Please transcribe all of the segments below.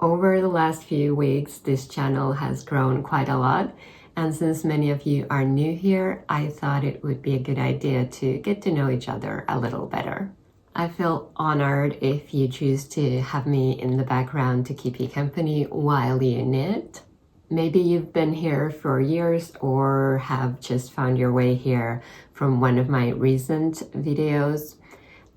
Over the last few weeks, this channel has grown quite a lot, and since many of you are new here, I thought it would be a good idea to get to know each other a little better. I feel honored if you choose to have me in the background to keep you company while you knit. Maybe you've been here for years or have just found your way here from one of my recent videos.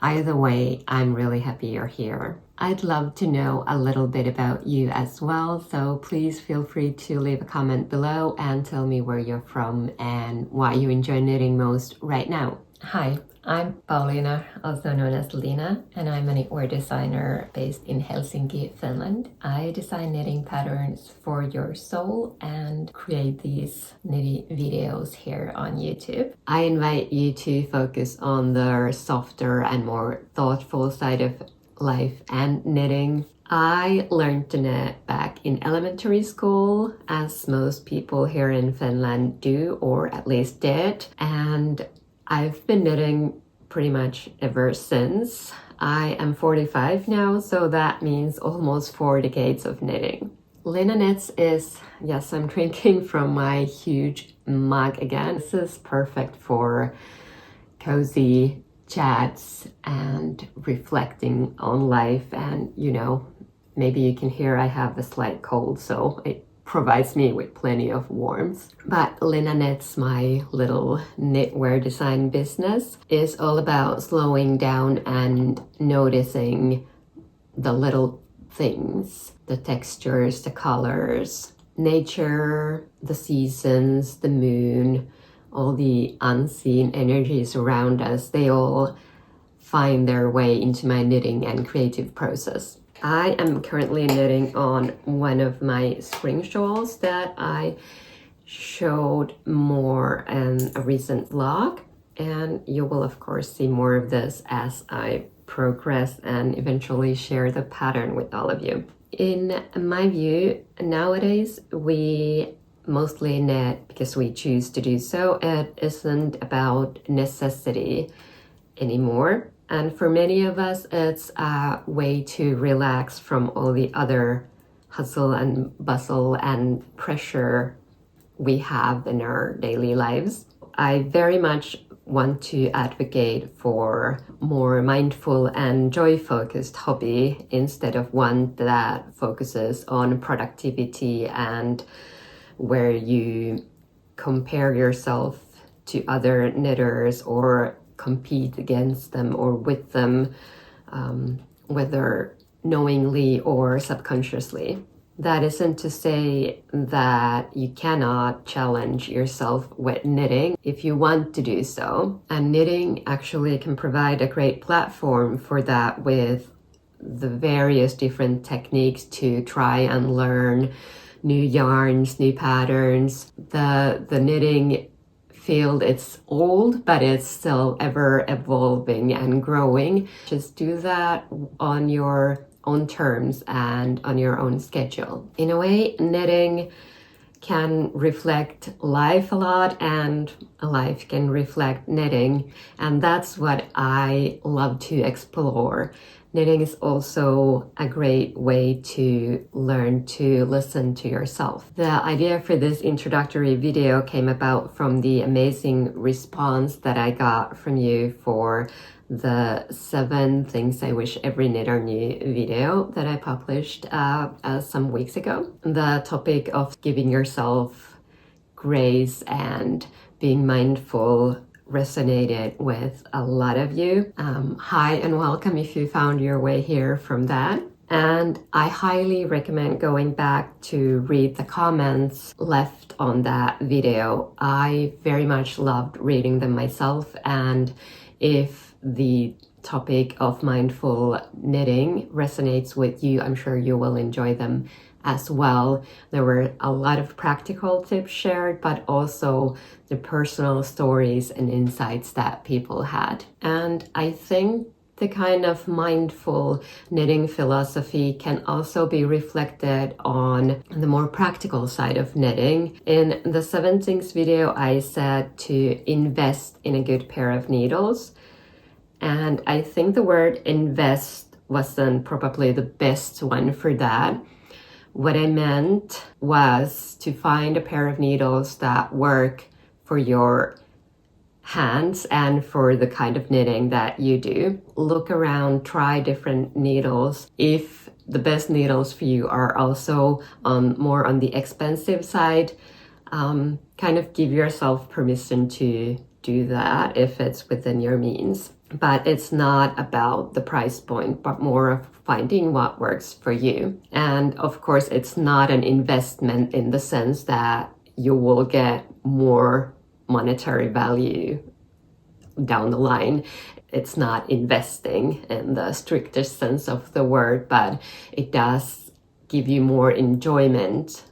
Either way, I'm really happy you're here. I'd love to know a little bit about you as well, so please feel free to leave a comment below and tell me where you're from and why you enjoy knitting most right now. Hi, I'm Pauliina, also known as Lina, and I'm a knitwear designer based in Helsinki, Finland. I design knitting patterns for your soul and create these knitting videos here on YouTube. I invite you to focus on the softer and more thoughtful side of life and knitting. I learned to knit back in elementary school, as most people here in Finland do, or at least did, and I've been knitting pretty much ever since. I am 45 now, so that means almost 4 decades of knitting. Lina Knits is, yes, I'm drinking from my huge mug again. This is perfect for cozy chats and reflecting on life, and maybe you can hear I have a slight cold, so it provides me with plenty of warmth. But Lina Knits, my little knitwear design business, is all about slowing down and noticing the little things, the textures, the colors, nature, the seasons, the moon, all the unseen energies around us. They all find their way into my knitting and creative process. I am currently knitting on one of my spring shawls that I showed more in a recent vlog, and you will of course see more of this as I progress and eventually share the pattern with all of you. In my view, nowadays we mostly knit because we choose to do so. It isn't about necessity anymore. And for many of us, it's a way to relax from all the other hustle and bustle and pressure we have in our daily lives. I very much want to advocate for more mindful and joy-focused hobby instead of one that focuses on productivity and where you compare yourself to other knitters or compete against them or with them, whether knowingly or subconsciously. That isn't to say that you cannot challenge yourself with knitting if you want to do so. And knitting actually can provide a great platform for that, with the various different techniques to try and learn new yarns, new patterns. The knitting field, it's old, but it's still ever evolving and growing. Just do that on your own terms and on your own schedule. In a way, knitting can reflect life a lot, and life can reflect knitting, and that's what I love to explore. Knitting is also a great way to learn to listen to yourself. The idea for this introductory video came about from the amazing response that I got from you for the 7 things I wish every knitter knew video that I published some weeks ago. The topic of giving yourself grace and being mindful resonated with a lot of you. Hi and welcome if you found your way here from that. And I highly recommend going back to read the comments left on that video. I very much loved reading them myself, and if the topic of mindful knitting resonates with you, I'm sure you will enjoy them as well. There were a lot of practical tips shared, but also the personal stories and insights that people had. And I think the kind of mindful knitting philosophy can also be reflected on the more practical side of knitting. In the 7 things video, I said to invest in a good pair of needles. And I think the word invest wasn't probably the best one for that. What I meant was to find a pair of needles that work for your hands and for the kind of knitting that you do. Look around, try different needles. If the best needles for you are also more on the expensive side, kind of give yourself permission to do that if it's within your means. But it's not about the price point, but more of finding what works for you. And of course, it's not an investment in the sense that you will get more monetary value down the line. It's not investing in the strictest sense of the word, but it does give you more enjoyment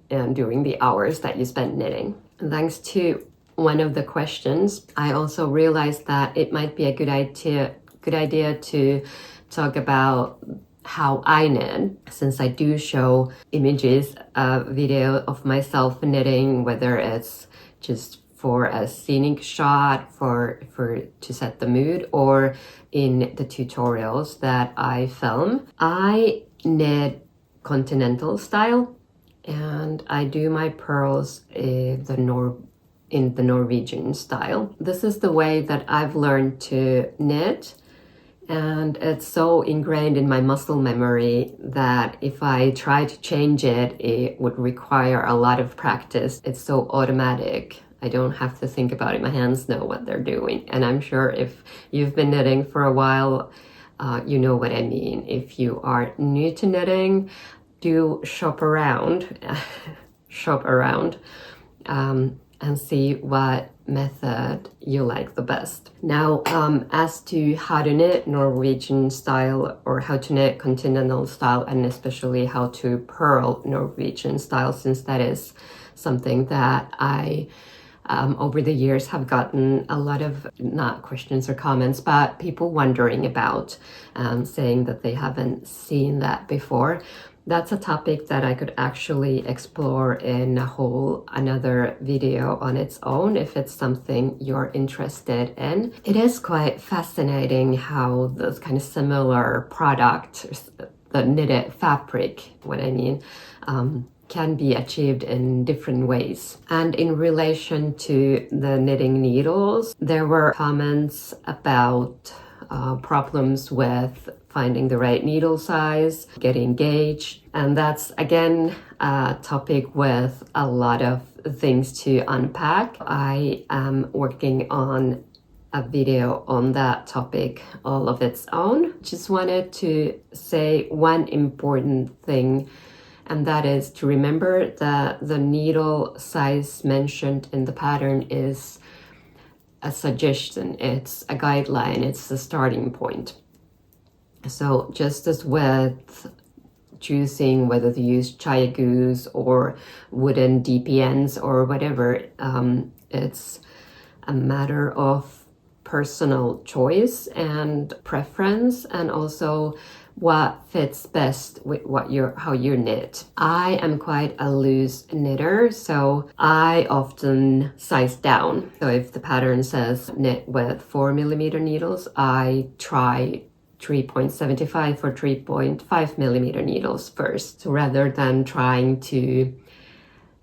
during the hours that you spend knitting. And thanks to one of the questions, I also realized that it might be a good idea to talk about how I knit, since I do show images, video of myself knitting, whether it's just for a scenic shot for to set the mood, or in the tutorials that I film. I knit continental style, and I do my pearls in the Norwegian style. This is the way that I've learned to knit, and it's so ingrained in my muscle memory that if I try to change it, it would require a lot of practice. It's so automatic. I don't have to think about it. My hands know what they're doing. And I'm sure if you've been knitting for a while, you know what I mean. If you are new to knitting, do shop around, and see what method you like the best. Now, as to how to knit Norwegian style, or how to knit continental style, and especially how to purl Norwegian style, since that is something that I over the years have gotten a lot of, not questions or comments, but people wondering about, saying that they haven't seen that before. That's a topic that I could actually explore in another video on its own if it's something you're interested in. It is quite fascinating how those kind of similar product, the knitted fabric, what I mean, can be achieved in different ways. And in relation to the knitting needles, there were comments about problems with finding the right needle size, getting gauge, and that's again a topic with a lot of things to unpack. I am working on a video on that topic all of its own. Just wanted to say one important thing, and that is to remember that the needle size mentioned in the pattern is a suggestion, it's a guideline, it's a starting point. So just as with choosing whether to use Chaya Goose or wooden DPNs or whatever, it's a matter of personal choice and preference, and also what fits best with how you knit. I am quite a loose knitter, so I often size down. So if the pattern says knit with 4mm needles, I try 3.75 or 3.5mm needles first. So rather than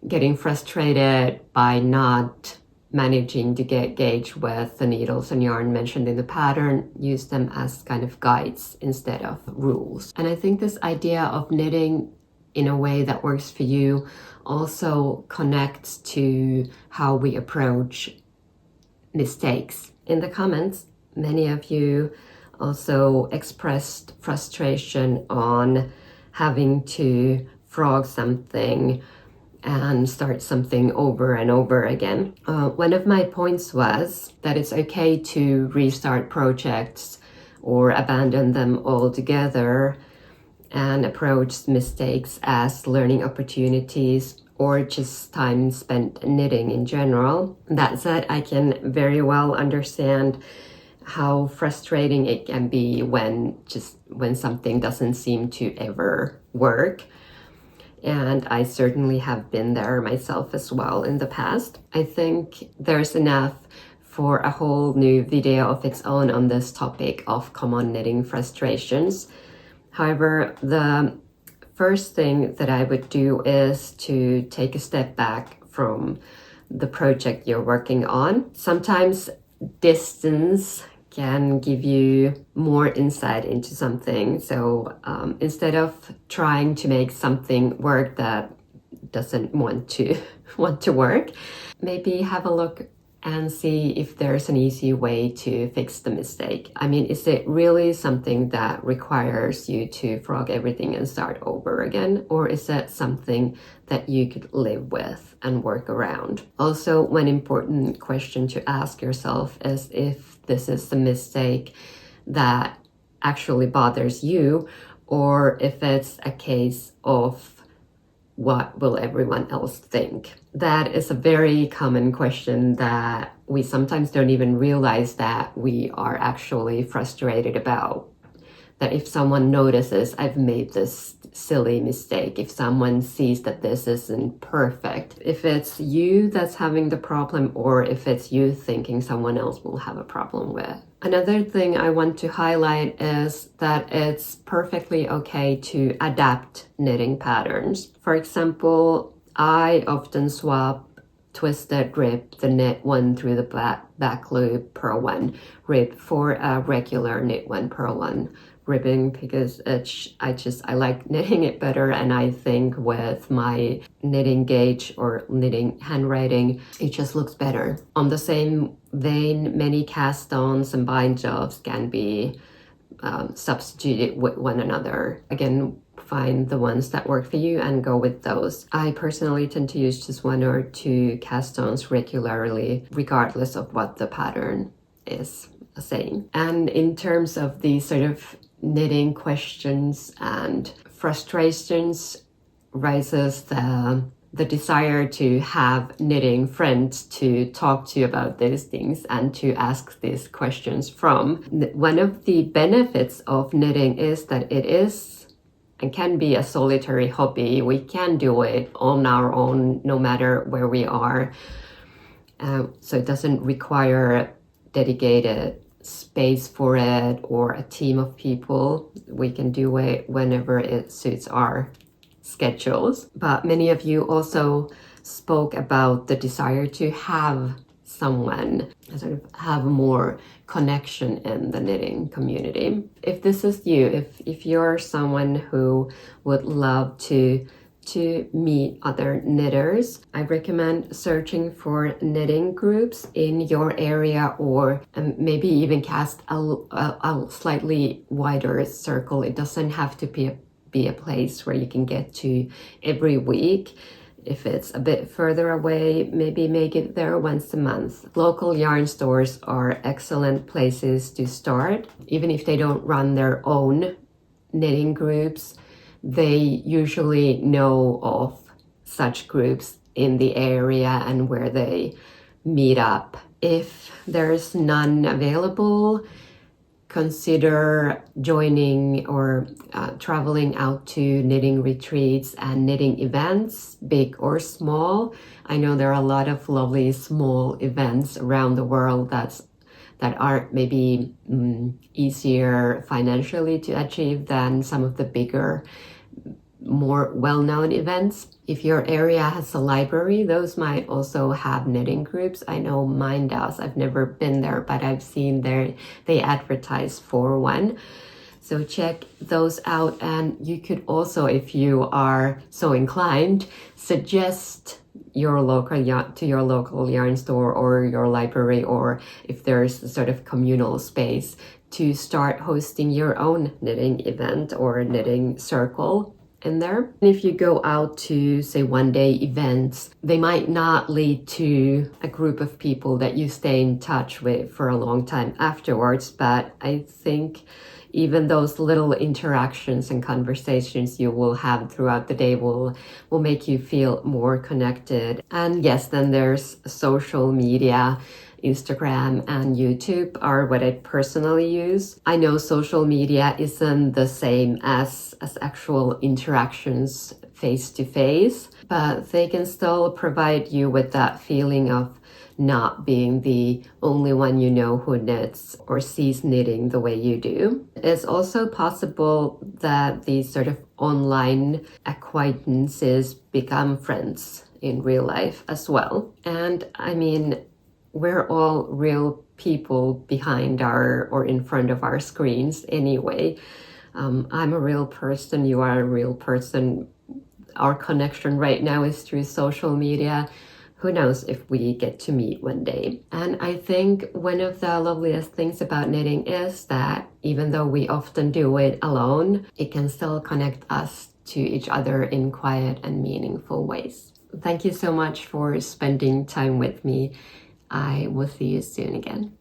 getting frustrated by not managing to get gauge with the needles and yarn mentioned in the pattern, use them as kind of guides instead of rules. And I think this idea of knitting in a way that works for you also connects to how we approach mistakes. In the comments, many of you also expressed frustration on having to frog something and start something over and over again. One of my points was that it's okay to restart projects or abandon them altogether and approach mistakes as learning opportunities or just time spent knitting in general. That said, I can very well understand how frustrating it can be when something doesn't seem to ever work. And I certainly have been there myself as well in the past. I think there's enough for a whole new video of its own on this topic of common knitting frustrations. However, the first thing that I would do is to take a step back from the project you're working on. Sometimes distance can give you more insight into something. So instead of trying to make something work that doesn't want to work, maybe have a look and see if there's an easy way to fix the mistake. I mean, is it really something that requires you to frog everything and start over again? Or is that something that you could live with and work around? Also, one important question to ask yourself is if this is the mistake that actually bothers you, or if it's a case of what will everyone else think? That is a very common question that we sometimes don't even realize that we are actually frustrated about. That if someone notices I've made this silly mistake, if someone sees that this isn't perfect, if it's you that's having the problem or if it's you thinking someone else will have a problem with. Another thing I want to highlight is that it's perfectly okay to adapt knitting patterns. For example, I often swap twisted rib, the knit one through the back loop, purl one rib for a regular knit one, purl one ribbing, because I like knitting it better, and I think with my knitting gauge or knitting handwriting it just looks better. On the same vein, many cast-ons and bind jobs can be substituted with one another. Again, find the ones that work for you and go with those. I personally tend to use just 1 or 2 cast-ons regularly, regardless of what the pattern is saying. And in terms of these sort of knitting questions and frustrations, rises the desire to have knitting friends to talk to you about these things and to ask these questions from. One of the benefits of knitting is that it is and can be a solitary hobby. We can do it on our own no matter where we are. So it doesn't require dedicated space for it or a team of people. We can do it whenever it suits our schedules. But many of you also spoke about the desire to have someone, sort of have more connection in the knitting community. If this is you, if you're someone who would love to meet other knitters, I recommend searching for knitting groups in your area, or maybe even cast a slightly wider circle. It doesn't have to be a place where you can get to every week. If it's a bit further away, maybe make it there once a month. Local yarn stores are excellent places to start. Even if they don't run their own knitting groups, they usually know of such groups in the area and where they meet up. If there's none available, consider joining or traveling out to knitting retreats and knitting events, big or small. I know there are a lot of lovely small events around the world that are maybe easier financially to achieve than some of the bigger, more well-known events. If your area has a library, those might also have knitting groups. I know mine does. I've never been there, but I've seen they advertise for one. So check those out. And you could also, if you are so inclined, suggest your local yarn store or your library, or if there's a sort of communal space, to start hosting your own knitting event or knitting circle in there. And if you go out to, say, one-day events, they might not lead to a group of people that you stay in touch with for a long time afterwards, but I think even those little interactions and conversations you will have throughout the day will make you feel more connected. And yes, then there's social media. Instagram and YouTube are what I personally use. I know social media isn't the same as actual interactions face to face, but they can still provide you with that feeling of not being the only one you know who knits or sees knitting the way you do. It's also possible that these sort of online acquaintances become friends in real life as well. And I mean, we're all real people behind our or in front of our screens anyway. I'm a real person, you are a real person. Our connection right now is through social media. Who knows if we get to meet one day. And I think one of the loveliest things about knitting is that even though we often do it alone, it can still connect us to each other in quiet and meaningful ways. Thank you so much for spending time with me. I will see you soon again.